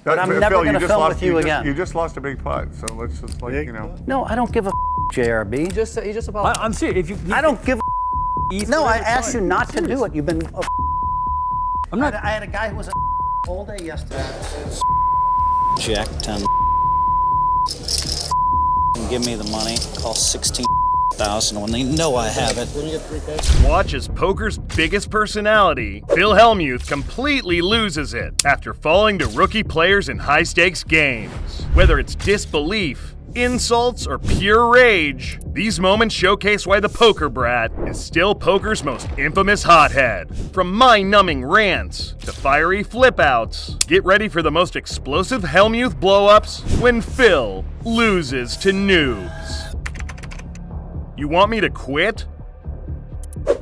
But I'm never going to film with you again. You just lost a big putt, so let's just No, I don't give a JRB. He just apologized. I'm serious. I don't give a No, I asked you not to do it. You've been I'm not. I had a guy who was all day yesterday. Jack 10. Give me the money. Call 16,000 when they know I have it. Watch as poker's biggest personality, Phil Hellmuth, completely loses it after falling to rookie players in high-stakes games. Whether it's disbelief, insults, or pure rage, these moments showcase why the poker brat is still poker's most infamous hothead. From mind-numbing rants to fiery flip-outs, get ready for the most explosive Hellmuth blow-ups when Phil loses to noobs. You want me to quit?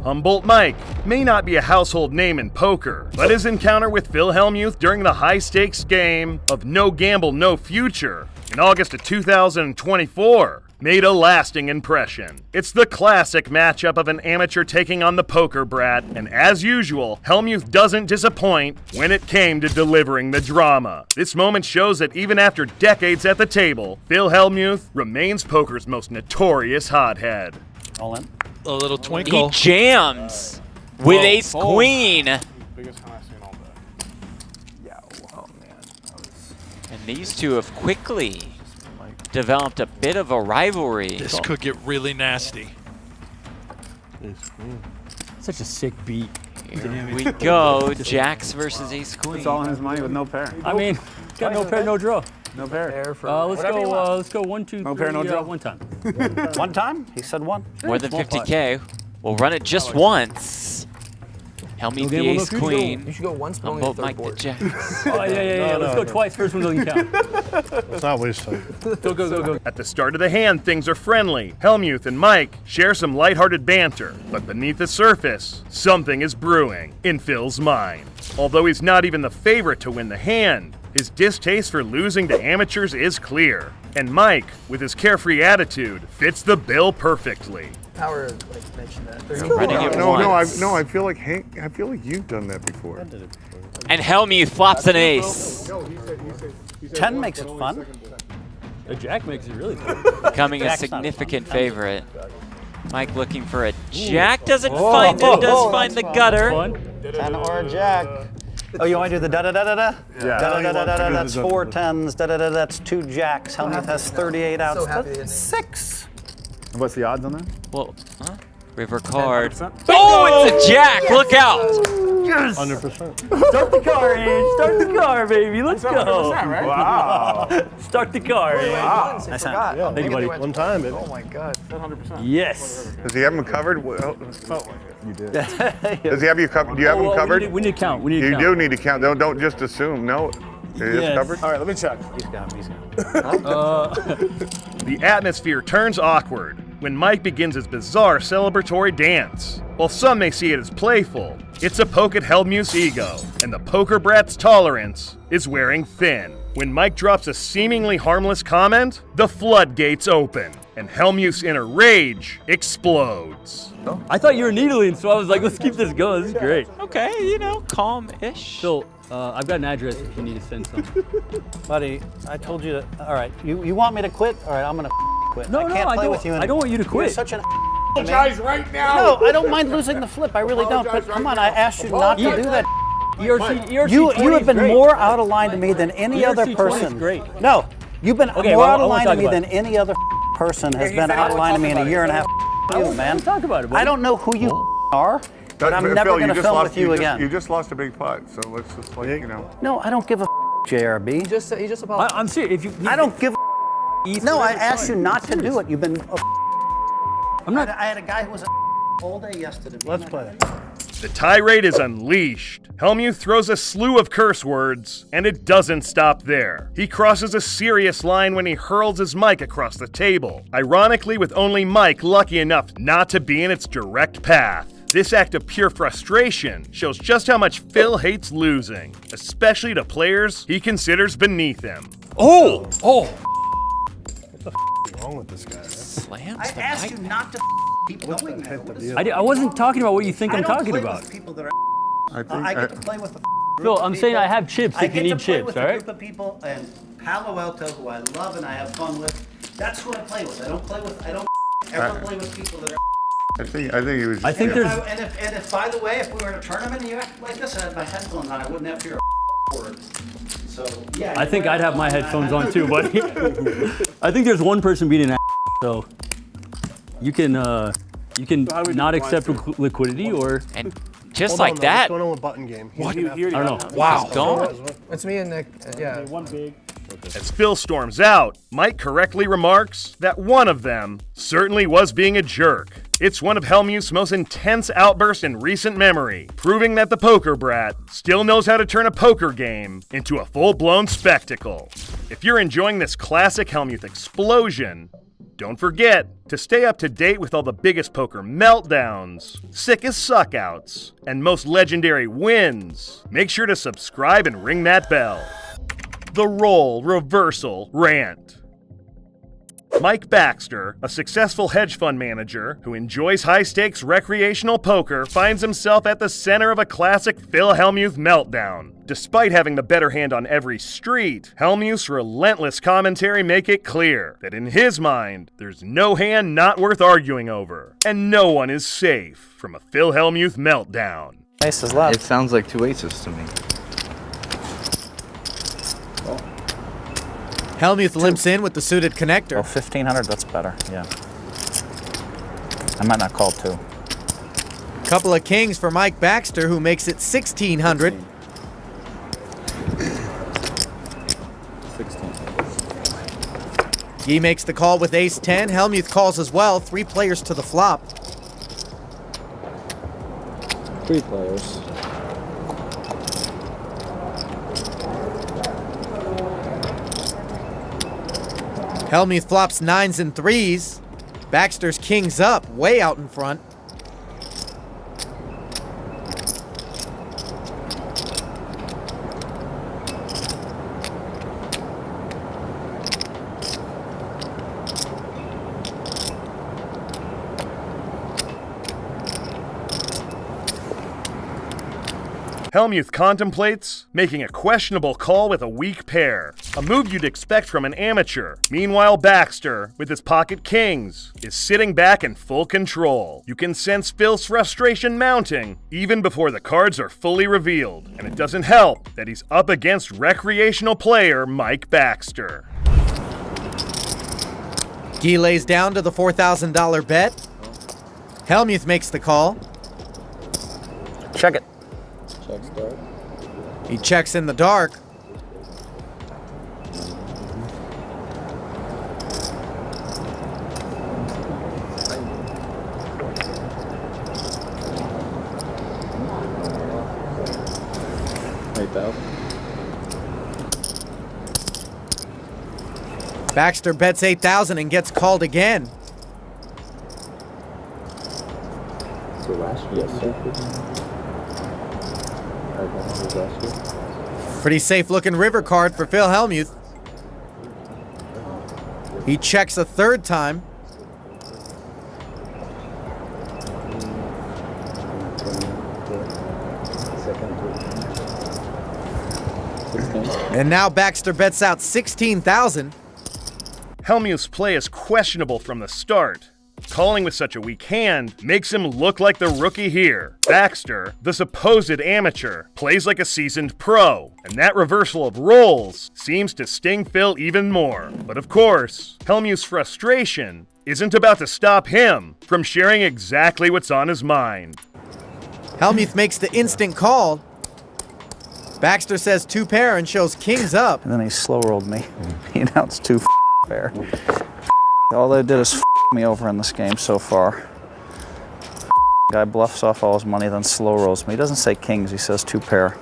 Humboldt Mike may not be a household name in poker, but his encounter with Phil Hellmuth during the high-stakes game of No Gamble, No Future in August of 2024 made a lasting impression. It's the classic matchup of an amateur taking on the poker brat, and as usual, Hellmuth doesn't disappoint when it came to delivering the drama. This moment shows that even after decades at the table, Phil Hellmuth remains poker's most notorious hothead. All in. A little twinkle. He jams with ace queen. Biggest hand I've seen all day. Yeah, oh man. And these two have quickly developed a bit of a rivalry. This could get really nasty. Such a sick beat. Here we go. Jacks versus ace queen. It's all in his money with no pair. I mean, got no pair, no draw. No pair. Let's go 1, 2, No 3, pair, no draw. one time. One time? He said one. More than Small pot. 50K. We'll run it just once. Hellmuth the ace queen. You should go once, but only the Humboldt third Mike the board. jacks. Oh, yeah. Let's go twice. First one doesn't count. It's not waste time. Go. At the start of the hand, things are friendly. Hellmuth and Mike share some lighthearted banter, but beneath the surface, something is brewing in Phil's mind. Although he's not even the favorite to win the hand, his distaste for losing to amateurs is clear. And Mike, with his carefree attitude, fits the bill perfectly. Power mentioned that. Running it once. I feel like Hank. I feel like you've done that before. And Hellmuth flops an ace. 10 makes it fun. A jack makes it really fun. Becoming a significant favorite. Mike looking for a jack. Doesn't find it. Does find the gutter. 10 or a jack. Oh, you want to do the da-da-da-da-da? Yeah. Da-da-da-da-da, that's 4 10s. Da-da-da, that's 2 jacks. Hellmuth has 38 outs. So happy. 6. What's the odds on that? Well, river card. Oh, it's a jack. Look out. Yes! 100%. Start the car, Ange. Start the car, baby. Let's go. Right? Wow. Start the car, Ange. Wow. I forgot. Yeah, Thank you, buddy. One time, baby. Oh my god. 100%. Yes. Does he have him covered? You did. Does he have you covered? Do you have him covered? We need to count. You do need to count. Don't just assume. No. It is Yes. covered? All right, let me check. He's got him. The atmosphere turns awkward when Mike begins his bizarre celebratory dance. While some may see it as playful, it's a poke at Hellmuth's ego, and the poker brat's tolerance is wearing thin. When Mike drops a seemingly harmless comment, the floodgates open, and Hellmuth's inner rage explodes. I thought you were needling, so I was like, let's keep this going. This is great. Okay, calm-ish. Phil, I've got an address if you need to send something. Buddy, I told you to. All right, you want me to quit? All right, I'm going to quit. No, I can't play with you I don't want you to You're quit. such an Apologize right now. No, I don't mind losing the flip. I really don't. But come on, I asked you not to do that. ERC You 20 have is been great. more out of line to me than any other ERC 20 is person. great. No, you've been Okay, more well, out I of wanna line to talk me about than it. any other person has been out of line to me in a year and a half. You, man. Talk about it, buddy. I don't know who you are, but I'm never Phil, going to just film lost- with you again. You just lost a big putt, so let's just No, I don't give a JRB. He just apologized. I'm serious. I don't give a No, I asked you not to do it. You've been I'm not. I had a guy who was all day yesterday. Let's play. The tirade is unleashed. Hellmuth throws a slew of curse words, and it doesn't stop there. He crosses a serious line when he hurls his mic across the table, ironically with only Mike lucky enough not to be in its direct path. This act of pure frustration shows just how much Phil hates losing, especially to players he considers beneath him. Oh! What's wrong with this guy? Slams I the asked mic. you not to keep going. I wasn't talking about what you think I'm I don't talking play about. with people that are. I get to play with the Phil, I'm saying I have chips I if you get to need play chips, with all a right? group of people in Palo Alto who I love and I have fun with. That's who I play with. I don't ever play with people that are. I think he was. I think And there's. and if by the way, if we were in a tournament and you acted like this, I had my headphones on, I wouldn't have to hear a word. So yeah. I think I'd have my headphones on too, buddy. I think there's one person beating that, so you can not accept liquidity or. And just like that. What's going on with button game? I don't know. Wow. Gone. It's me and Nick. Yeah. As Phil storms out, Mike correctly remarks that one of them certainly was being a jerk. It's one of Hellmuth's most intense outbursts in recent memory, proving that the poker brat still knows how to turn a poker game into a full-blown spectacle. If you're enjoying this classic Hellmuth explosion, don't forget to stay up to date with all the biggest poker meltdowns, sickest suckouts, and most legendary wins. Make sure to subscribe and ring that bell. The Roll Reversal Rant. Mike Baxter, a successful hedge fund manager who enjoys high-stakes recreational poker, finds himself at the center of a classic Phil Hellmuth meltdown. Despite having the better hand on every street, Hellmuth's relentless commentary make it clear that in his mind, there's no hand not worth arguing over, and no one is safe from a Phil Hellmuth meltdown. Aces left. It sounds like two aces to me. Hellmuth limps in with the suited connector. Oh, 1500, that's better, yeah. I might not call two. Couple of kings for Mike Baxter, who makes it 1600. 16. He makes the call with ace 10. Hellmuth calls as well. 3 players to the flop. 3 players. Hellmuth flops 9s and 3s. Baxter's kings up, way out in front. Hellmuth contemplates making a questionable call with a weak pair, a move you'd expect from an amateur. Meanwhile, Baxter, with his pocket kings, is sitting back in full control. You can sense Phil's frustration mounting even before the cards are fully revealed, and it doesn't help that he's up against recreational player Mike Baxter. Guy lays down to the $4,000 bet. Hellmuth makes the call. Check it. Check start. He checks in the dark. Baxter bets 8,000 and gets called again. So last year, yes, sir. Pretty safe looking river card for Phil Hellmuth. He checks a third time. And now Baxter bets out 16,000. Hellmuth's play is questionable from the start. Calling with such a weak hand makes him look like the rookie here. Baxter, the supposed amateur, plays like a seasoned pro, and that reversal of roles seems to sting Phil even more. But of course, Hellmuth's frustration isn't about to stop him from sharing exactly what's on his mind. Hellmuth makes the instant call. Baxter says 2 pair and shows kings up. And then he slow rolled me. He announced 2 pair. All they did is me over in this game so far. Guy bluffs off all his money, then slow rolls me. He doesn't say kings, he says 2 pair.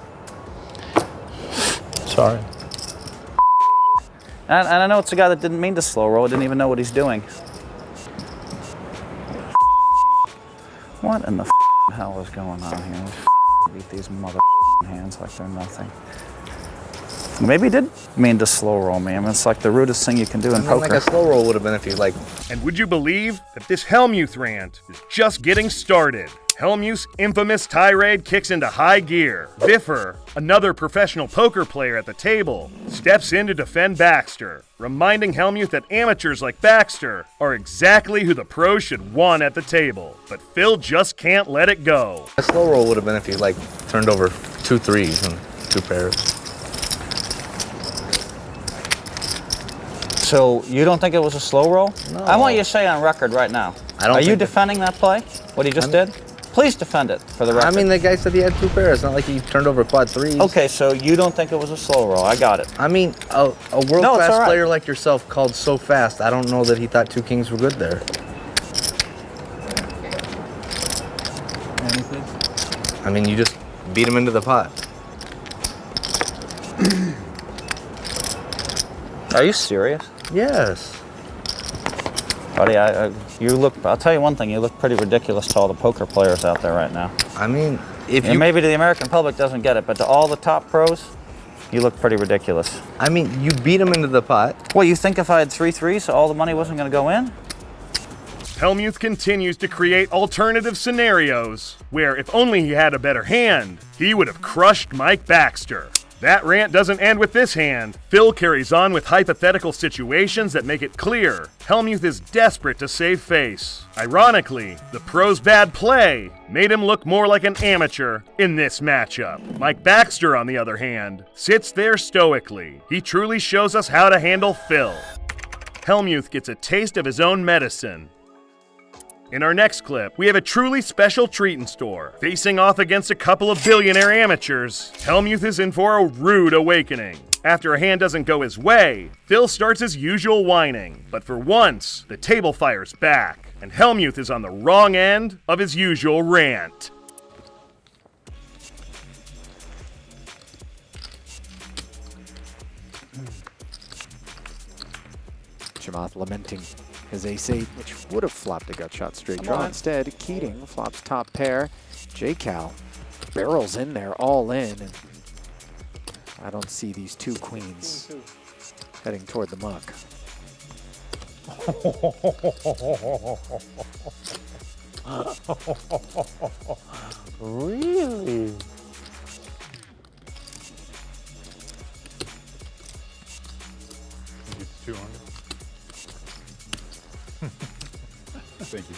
Sorry. And I know it's a guy that didn't mean to slow roll, didn't even know what he's doing. What in the hell is going on here? Beat these mother hands like they're nothing. Maybe he did mean to slow roll me. I mean, it's like the rudest thing you can do in poker. Like a slow roll would have been if you like. And would you believe that this Hellmuth rant is just getting started? Hellmuth's infamous tirade kicks into high gear. Biffer, another professional poker player at the table, steps in to defend Baxter, reminding Hellmuth that amateurs like Baxter are exactly who the pros should want at the table. But Phil just can't let it go. A slow roll would have been if he like turned over 2 threes and 2 pairs. So you don't think it was a slow roll? No. I want you to say on record right now. I don't Are you think defending that play? What he just did? Please defend it for the record. I mean, the guy said he had 2 pairs. Not like he turned over quad threes. Okay, so you don't think it was a slow roll. I got it. I mean, a world-class all right. player like yourself called so fast. I don't know that he thought 2 kings were good there. I mean, you just beat him into the pot. Are you serious? Yes. Buddy, I'll tell you one thing, you look pretty ridiculous to all the poker players out there right now. I mean, if And you... maybe the American public doesn't get it, but to all the top pros, you look pretty ridiculous. I mean, you beat him into the pot. Well, you think if I had 3 threes, all the money wasn't going to go in? Hellmuth continues to create alternative scenarios where if only he had a better hand, he would have crushed Mike Baxter. That rant doesn't end with this hand. Phil carries on with hypothetical situations that make it clear Hellmuth is desperate to save face. Ironically, the pro's bad play made him look more like an amateur in this matchup. Mike Baxter, on the other hand, sits there stoically. He truly shows us how to handle Phil. Hellmuth gets a taste of his own medicine. In our next clip, we have a truly special treat in store. Facing off against a couple of billionaire amateurs, Hellmuth is in for a rude awakening. After a hand doesn't go his way, Phil starts his usual whining. But for once, the table fires back, and Hellmuth is on the wrong end of his usual rant. Chamath lamenting his ace-8, which would have flopped a gut shot straight draw. Instead, Keating flops top pair. J-Cal barrels in there all in, and I don't see these 2 queens heading toward the muck. Really? It's 200. Thank you.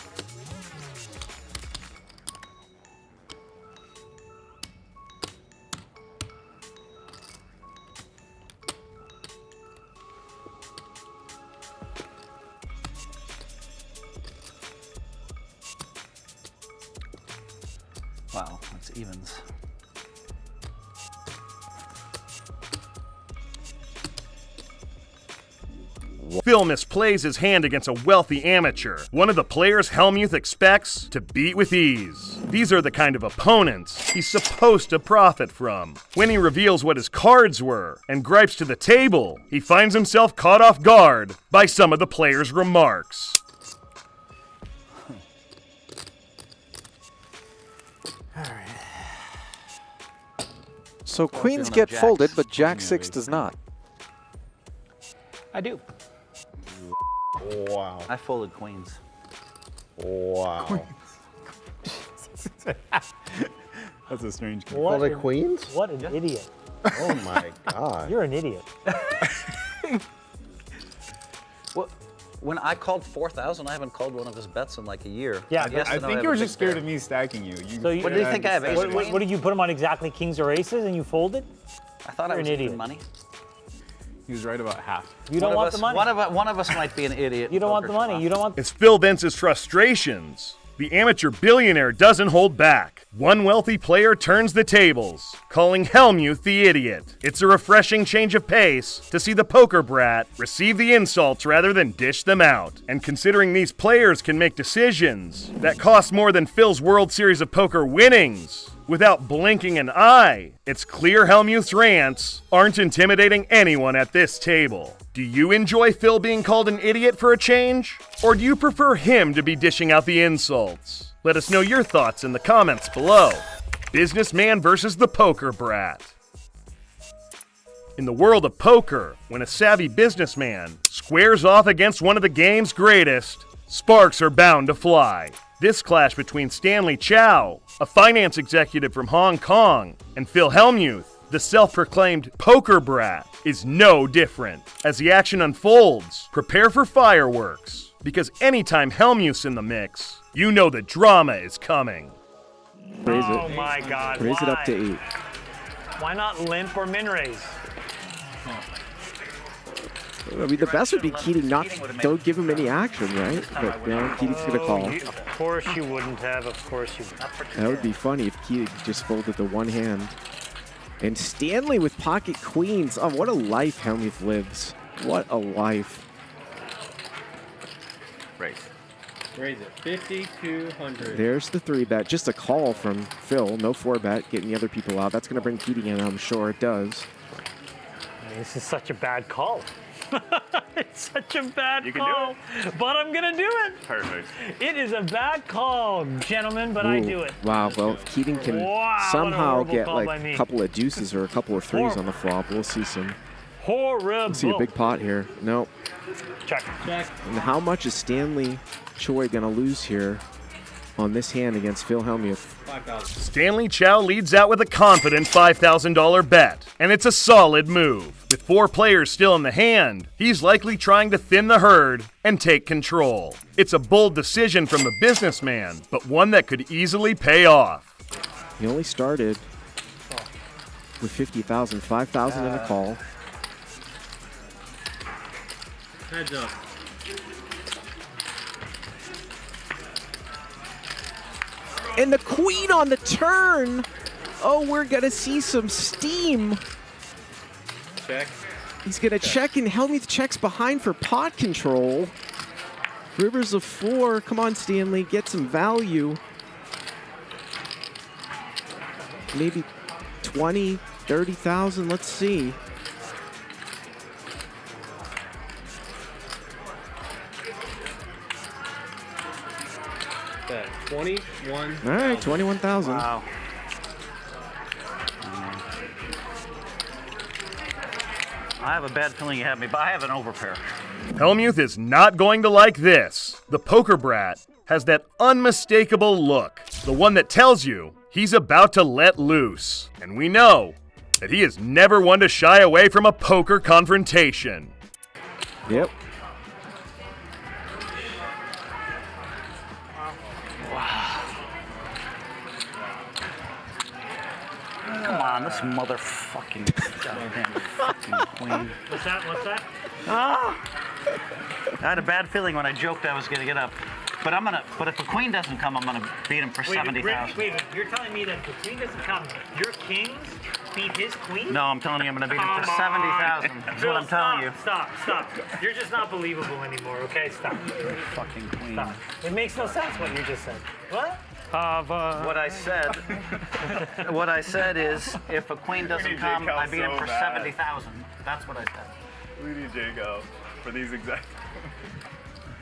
Wow, that's evens. Phil misplays his hand against a wealthy amateur, one of the players Hellmuth expects to beat with ease. These are the kind of opponents he's supposed to profit from. When he reveals what his cards were and gripes to the table, he finds himself caught off guard by some of the players' remarks. So queens get folded, but Jack-6 does not. I do. Wow. I folded queens. Wow. That's a strange game. What Folded queens? What an idiot. Oh my god. You're an idiot. Well, when I called 4,000, I haven't called one of his bets in like a year. Yeah, I think you were just scared of me stacking you. So you- What do you think I have, ace What did you put him on exactly kings or aces and you folded? I thought I You're was an even idiot. money. He was right about half. You don't want the money. One of us might be an idiot. You don't want the money. You don't want. As Phil vents his frustrations, the amateur billionaire doesn't hold back. One wealthy player turns the tables, calling Hellmuth the idiot. It's a refreshing change of pace to see the poker brat receive the insults rather than dish them out. And considering these players can make decisions that cost more than Phil's World Series of Poker winnings without blinking an eye, it's clear Hellmuth's rants aren't intimidating anyone at this table. Do you enjoy Phil being called an idiot for a change? Or do you prefer him to be dishing out the insults? Let us know your thoughts in the comments below. Businessman versus the poker brat. In the world of poker, when a savvy businessman squares off against one of the game's greatest, sparks are bound to fly. This clash between Stanley Chow, a finance executive from Hong Kong, and Phil Hellmuth, the self-proclaimed poker brat, is no different. As the action unfolds, prepare for fireworks, because anytime Hellmuth's in the mix, you know the drama is coming. Raise Oh it. my God! Raise it up why? to 8. Why not limp or min raise? I mean, the best would be Keating don't give him any action, right? But now Keating's going to call. Of course you wouldn't have. Of course you. That would be funny if Keating just folded the one hand. And Stanley with pocket queens. Oh, what a life Hellmuth lives. What a life. Raise it. 5,200. There's the 3-bet. Just a call from Phil. No 4-bet. Getting the other people out. That's going to bring Keating in, I'm sure it does. This is such a bad call. It's such a bad You can call. But I'm going to do it. Perfect. It is a bad call, gentlemen, but I Ooh, do it. Wow, well, if Keating can Wow, what a somehow horrible get call like by me. a couple of deuces or a couple of threes on the flop, we'll see some. Horrible. We'll see a big pot here. Nope. Check. Check. And how much is Stanley Choi going to lose here on this hand against Phil Hellmuth? 5,000. Stanley Chow leads out with a confident $5,000 bet, and it's a solid move. With 4 players still in the hand, he's likely trying to thin the herd and take control. It's a bold decision from the businessman, but one that could easily pay off. He only started with 50,000, 5,000 in a call. Heads up. And the queen on the turn. Oh, we're going to see some steam. Check. He's going to check, and Hellmuth checks behind for pot control. Rivers of 4. Come on, Stanley. Get some value. Maybe 20, 30,000. Let's see. Bet. 21. All right, 21,000. Wow. I have a bad feeling you have me, but I have an overpair. Hellmuth is not going to like this. The poker brat has that unmistakable look, the one that tells you he's about to let loose. And we know that he is never one to shy away from a poker confrontation. Yep. Come on, this motherfucking goddamn fucking queen. What's that? What's that? I had a bad feeling when I joked I was gonna get up. But but if the queen doesn't come, I'm gonna beat him for 70,000. Wait, you're telling me that if the queen doesn't come, your kings beat his queen? No, I'm telling you I'm gonna beat him for 70,000. That's what I'm telling you. Stop. You're just not believable anymore, okay? Stop. Fucking queen. Stop. It makes no sense what you just said. What? What I said is, if a queen doesn't come, I beat him for 70,000. That's what I said. We need Jago for these exact.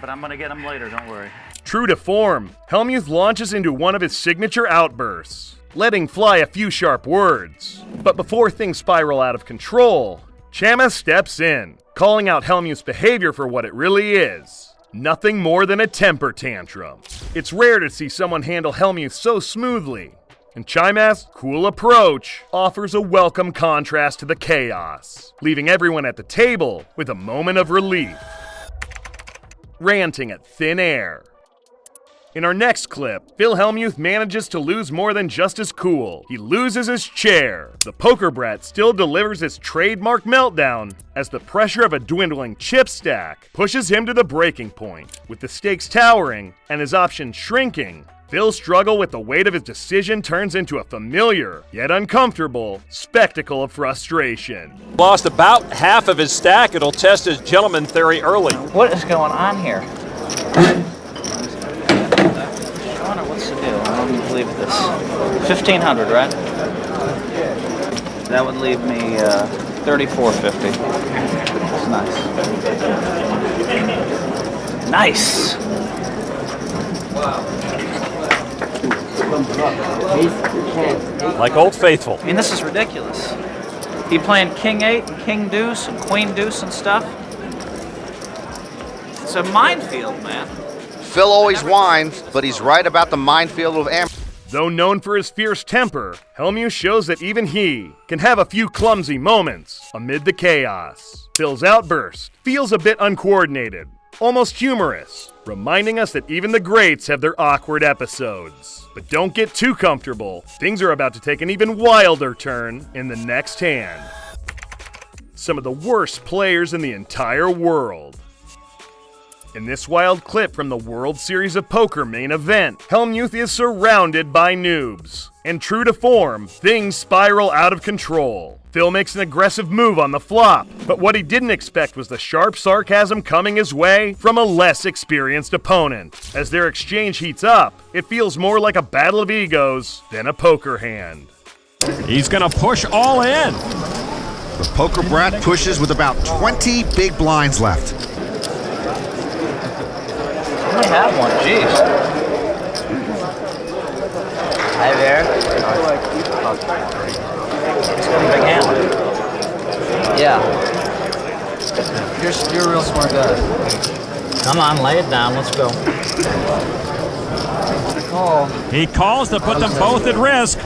But I'm gonna get him later, don't worry. True to form, Hellmuth launches into one of his signature outbursts, letting fly a few sharp words. But before things spiral out of control, Chama steps in, calling out Hellmuth's behavior for what it really is. Nothing more than a temper tantrum. It's rare to see someone handle Hellmuth so smoothly, and Chimath's cool approach offers a welcome contrast to the chaos, leaving everyone at the table with a moment of relief. Ranting at thin air. In our next clip, Phil Hellmuth manages to lose more than just his cool. He loses his chair. The poker brat still delivers his trademark meltdown as the pressure of a dwindling chip stack pushes him to the breaking point. With the stakes towering and his options shrinking, Phil's struggle with the weight of his decision turns into a familiar, yet uncomfortable, spectacle of frustration. Lost about half of his stack. It'll test his gentleman theory early. What is going on here? What's the deal? I don't believe this. 1,500, right? That would leave me 3,450. That's nice. Nice. Like Old Faithful. I mean, this is ridiculous. He playing King 8 and King Deuce and Queen Deuce and stuff. It's a minefield, man. Phil always whines, but he's right about the minefield of am. Though known for his fierce temper, Hellmuth shows that even he can have a few clumsy moments amid the chaos. Phil's outburst feels a bit uncoordinated, almost humorous, reminding us that even the greats have their awkward episodes. But don't get too comfortable. Things are about to take an even wilder turn in the next hand. Some of the worst players in the entire world. In this wild clip from the World Series of Poker main event, Hellmuth is surrounded by noobs. And true to form, things spiral out of control. Phil makes an aggressive move on the flop, but what he didn't expect was the sharp sarcasm coming his way from a less experienced opponent. As their exchange heats up, it feels more like a battle of egos than a poker hand. He's going to push all in. The poker brat pushes with about 20 big blinds left. I only have one, jeez. Hi there. It's got a big hand. Yeah. You're a real smart guy. Come on, lay it down. Let's go. He calls to put them both at risk.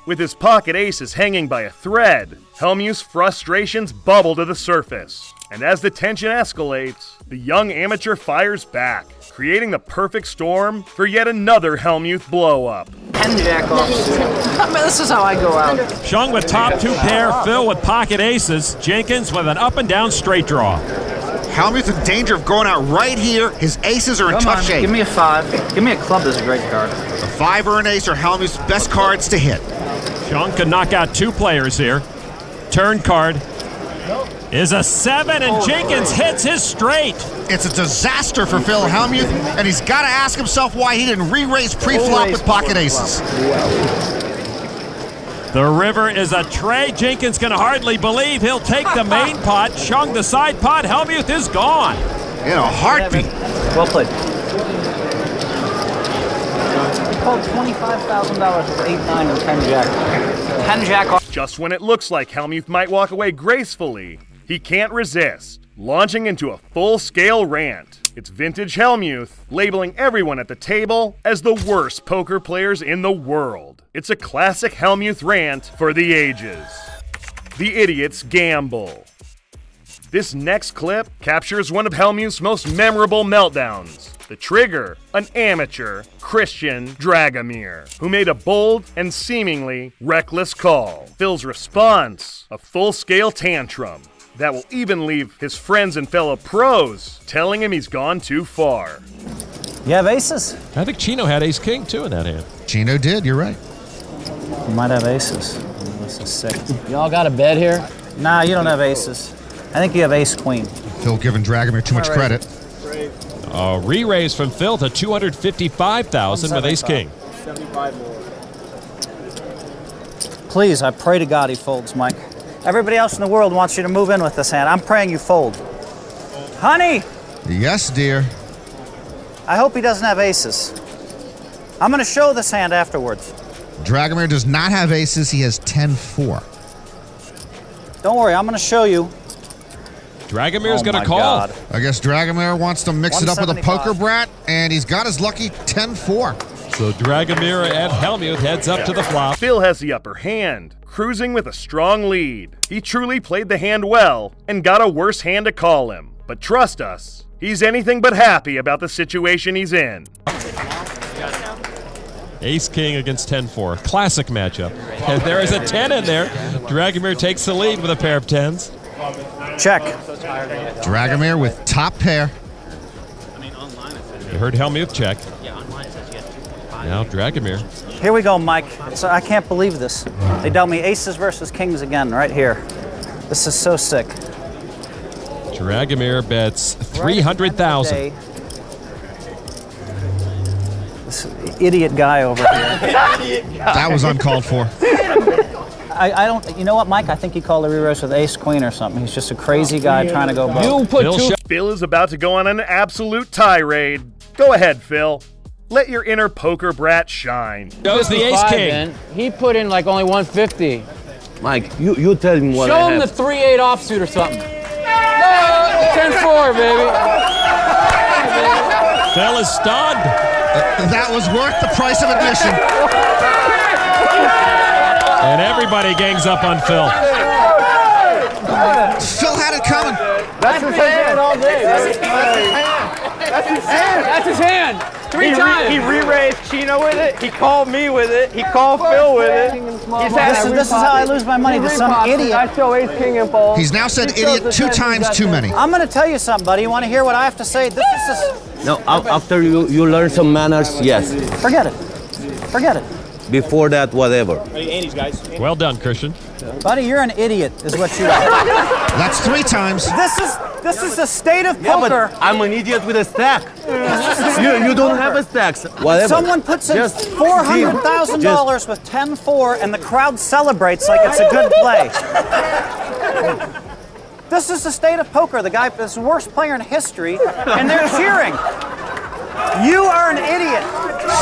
With his pocket aces hanging by a thread, Hellmuth's frustrations bubble to the surface. And as the tension escalates, the young amateur fires back, creating the perfect storm for yet another Hellmuth blow-up. 10-jack offsuit. I mean, this is how I go out. Shung with top two pair, Phil with pocket aces, Jenkins with an up and down straight draw. Hellmuth in danger of going out right here. His aces are in tough shape. Give me a 5. Give me a club. This is a great card. A 5 or an ace are Hellmuth's best cards to hit. Shung can knock out two players here. Turn card is a 7, and Jenkins hits his straight. It's a disaster for Phil Hellmuth, and he's got to ask himself why he didn't re-raise pre-flop with pocket aces. The river is a tray. Jenkins can hardly believe he'll take the main pot. Shung the side pot. Hellmuth is gone. In a heartbeat. Well played. He called $25,000 with 8-9 and 10-jack. 10-jack off. Just when it looks like Hellmuth might walk away gracefully, he can't resist, launching into a full-scale rant. It's vintage Hellmuth, labeling everyone at the table as the worst poker players in the world. It's a classic Hellmuth rant for the ages. The idiots gamble. This next clip captures one of Hellmuth's most memorable meltdowns. The trigger, an amateur, Christian Dragomir, who made a bold and seemingly reckless call. Phil's response, a full-scale tantrum that will even leave his friends and fellow pros telling him he's gone too far. You have aces? I think Chino had ace-king, too, in that hand. Chino did, you're right. You might have aces. This is sick. Y'all got a bet here? Nah, you don't have aces. I think you have ace-queen. Phil giving Dragomir too much credit. A re-raise from Phil to $255,000 with ace-king. Please, I pray to God he folds, Mike. Everybody else in the world wants you to move in with this hand. I'm praying you fold. Honey! Yes, dear. I hope he doesn't have aces. I'm going to show this hand afterwards. Dragomir does not have aces. He has 10-4. Don't worry, I'm going to show you. Dragomir's going to call. God. I guess Dragomir wants to mix it up with a poker brat, and he's got his lucky 10-4. So Dragomir and Hellmuth heads up to the flop. Phil has the upper hand, cruising with a strong lead. He truly played the hand well and got a worse hand to call him. But trust us, he's anything but happy about the situation he's in. Ace-king against 10-4. Classic matchup. And there is a 10 in there. Dragomir takes the lead with a pair of 10s. Check. Dragomir with top pair. You heard Hellmuth check. Now Dragomir. Here we go, Mike. So I can't believe this. They dealt me aces versus kings again right here. This is so sick. Dragomir bets $300,000. This idiot guy over here. That was uncalled for. I don't. You know what, Mike? I think he called a re-raise with ace queen or something. He's just a crazy guy trying to go both. Phil is about to go on an absolute tirade. Go ahead, Phil. Let your inner poker brat shine. Goes the ace-king. He put in like only 150. Mike, you tell him what Show him the 3-8 offsuit or something. 10-4, baby. Phil is stunned. That was worth the price of admission. And everybody gangs up on Phil. Phil had it coming. That's his hand all day. That's his hand. That's his hand. Three times. He re-raised Chino with it. He called me with it. He called Phil with it. This is how I lose my money to some idiot. I show ace king and fold. He's now said idiot 2 times too many. I'm going to tell you something, buddy. You want to hear what I have to say? This is No, after you learn some manners, yes. Forget it. Forget it. Before that, whatever. Well done, Christian. Buddy, you're an idiot, is what you are. That's 3 times. This is the state of poker. But I'm an idiot with a stack. you don't have a stack. Whatever. Someone puts in $400,000 with 10-4 and the crowd celebrates like it's a good play. This is the state of poker. The guy is the worst player in history, and they're cheering. You are an idiot.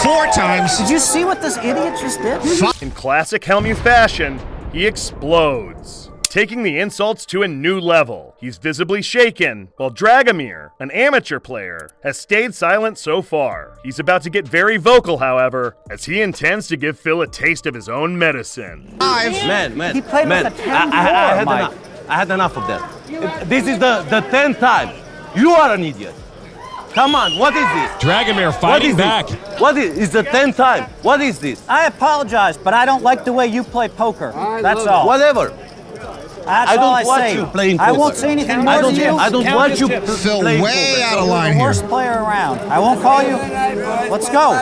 4 times. Did you see what this idiot just did? In classic Hellmuth fashion, he explodes, taking the insults to a new level. He's visibly shaken, while Dragomir, an amateur player, has stayed silent so far. He's about to get very vocal, however, as he intends to give Phil a taste of his own medicine. Man, He played man, with a 10-4, I had enough of that. This is the 10th time. You are an idiot. Come on, what is this? Dragomir fighting back. What is the 10th time? What is this? I apologize, but I don't like the way you play poker. That's all. Whatever. That's I all don't want you playing I poker. won't say anything more than you. I don't want you Phil playing way poker. out of line You're the here. worst player around. I won't call you. Let's go.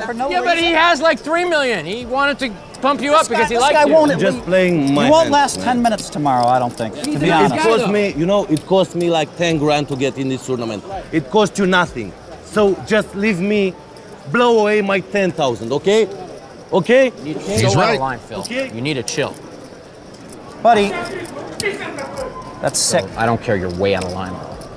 For no Yeah, but he has like 3 million. He wanted to pump you up because he liked guy you. won't Just playing my You won't hand. last 10 minutes tomorrow, I don't think, to be It honest. cost me, it cost me like 10 grand to get in this tournament. It cost you nothing. So just leave me blow away my 10,000, okay? Okay? He's right. Line, Phil. Okay. You need to chill. Buddy, that's sick. I don't care, you're way out of line.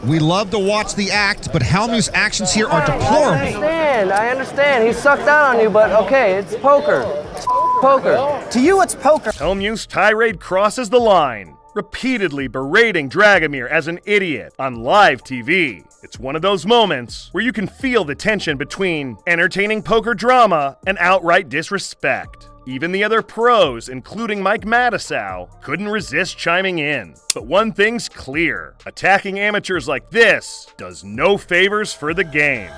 We love to watch the act, but Hellmuth's actions here are deplorable. I understand. He sucked out on you, but okay, it's poker. It's poker. To you, it's poker. Hellmuth's tirade crosses the line, repeatedly berating Dragomir as an idiot on live TV. It's one of those moments where you can feel the tension between entertaining poker drama and outright disrespect. Even the other pros, including Mike Matisow, couldn't resist chiming in. But one thing's clear, attacking amateurs like this does no favors for the game.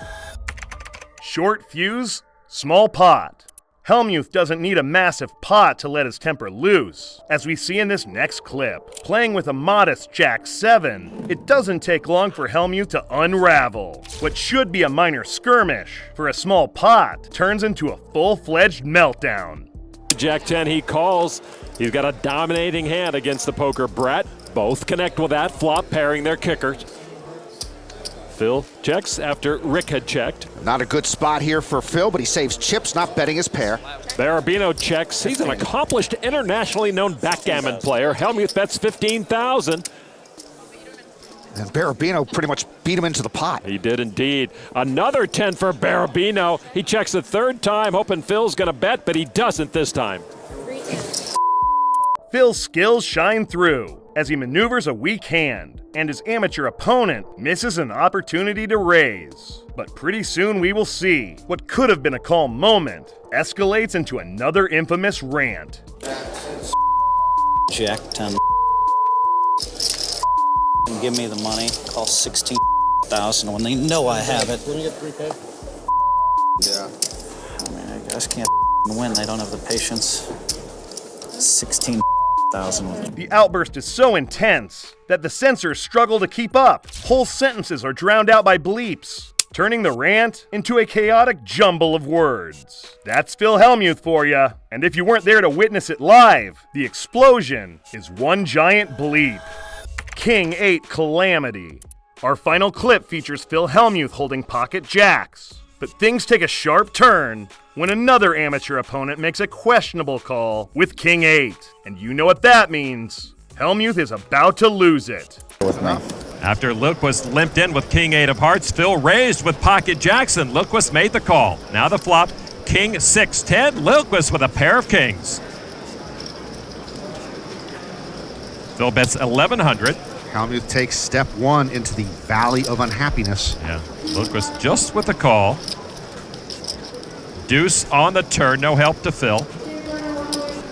Short fuse, small pot. Hellmuth doesn't need a massive pot to let his temper loose. As we see in this next clip, playing with a modest Jack-7, it doesn't take long for Hellmuth to unravel. What should be a minor skirmish for a small pot turns into a full-fledged meltdown. Jack-10 he calls. He's got a dominating hand against the poker brat. Both connect with that flop, pairing their kickers. Phil checks after Rick had checked. Not a good spot here for Phil, but he saves chips, not betting his pair. Barabino checks. He's an accomplished, internationally known backgammon player. Hellmuth bets 15,000. And Barabino pretty much beat him into the pot. He did indeed. Another 10 for Barabino. He checks a third time, hoping Phil's going to bet, but he doesn't this time. Phil's skills shine through as he maneuvers a weak hand, and his amateur opponent misses an opportunity to raise. But pretty soon we will see what could have been a calm moment escalates into another infamous rant. Jack 10. Give me the money. Call 16,000 when they know I have it. Let me get 3K. Yeah. I mean, I guys can't win. They don't have the patience. 16,000. The outburst is so intense that the censors struggle to keep up. Whole sentences are drowned out by bleeps, turning the rant into a chaotic jumble of words. That's Phil Hellmuth for ya, and if you weren't there to witness it live, the explosion is one giant bleep. King 8 Calamity. Our final clip features Phil Hellmuth holding pocket jacks. But things take a sharp turn when another amateur opponent makes a questionable call with King 8. And you know what that means. Hellmuth is about to lose it. After Lilquist limped in with King 8 of hearts, Phil raised with pocket jacks, and Lilquist made the call. Now the flop, King 6-10, Lilquist with a pair of kings. Phil bets 1,100. Hellmuth takes step 1 into the Valley of Unhappiness. Yeah, Lundqvist just with the call. Deuce on the turn, no help to Phil.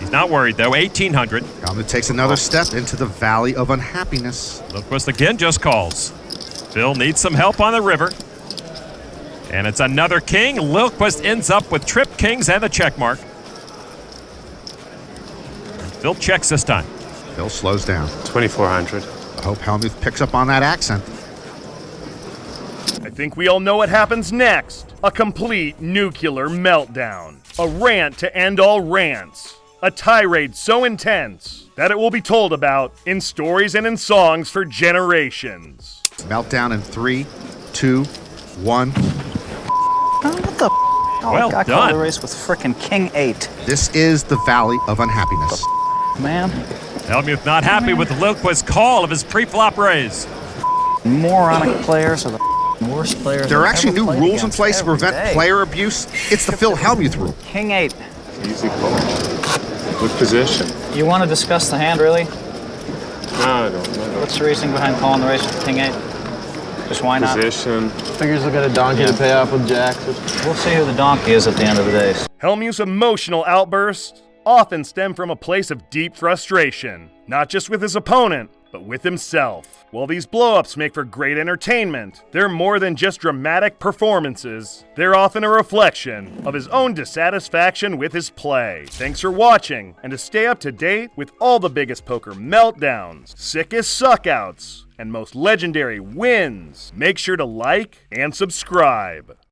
He's not worried though, 1,800. Hellmuth takes another step into the Valley of Unhappiness. Lundqvist again just calls. Phil needs some help on the river. And it's another king. Lundqvist ends up with trip kings and the check mark. Phil checks this time. Phil slows down. 2,400. I hope Hellmuth picks up on that accent. I think we all know what happens next. A complete nuclear meltdown. A rant to end all rants. A tirade so intense that it will be told about in stories and in songs for generations. Meltdown in 3, 2, 1. What the Well I done. called the race with frickin' King 8. This is the Valley of Unhappiness. Man. Hellmuth not happy with Lundqvist's call of his pre-flop raise. Moronic players are the worst players. There are I've actually ever new played rules in against place to every prevent day. player abuse. It's the Phil Hellmuth rule. King 8. Easy call. Good position. You want to discuss the hand, really? No, I don't know. What's the reasoning behind calling the race with King 8? Just why not? Position. Figures will get a donkey to pay off with jacks. We'll see who the donkey is at the end of the day. Hellmuth's emotional outbursts often stem from a place of deep frustration, not just with his opponent, but with himself. While these blow-ups make for great entertainment, they're more than just dramatic performances. They're often a reflection of his own dissatisfaction with his play. Thanks for watching, and to stay up to date with all the biggest poker meltdowns, sickest suckouts, and most legendary wins, make sure to like and subscribe.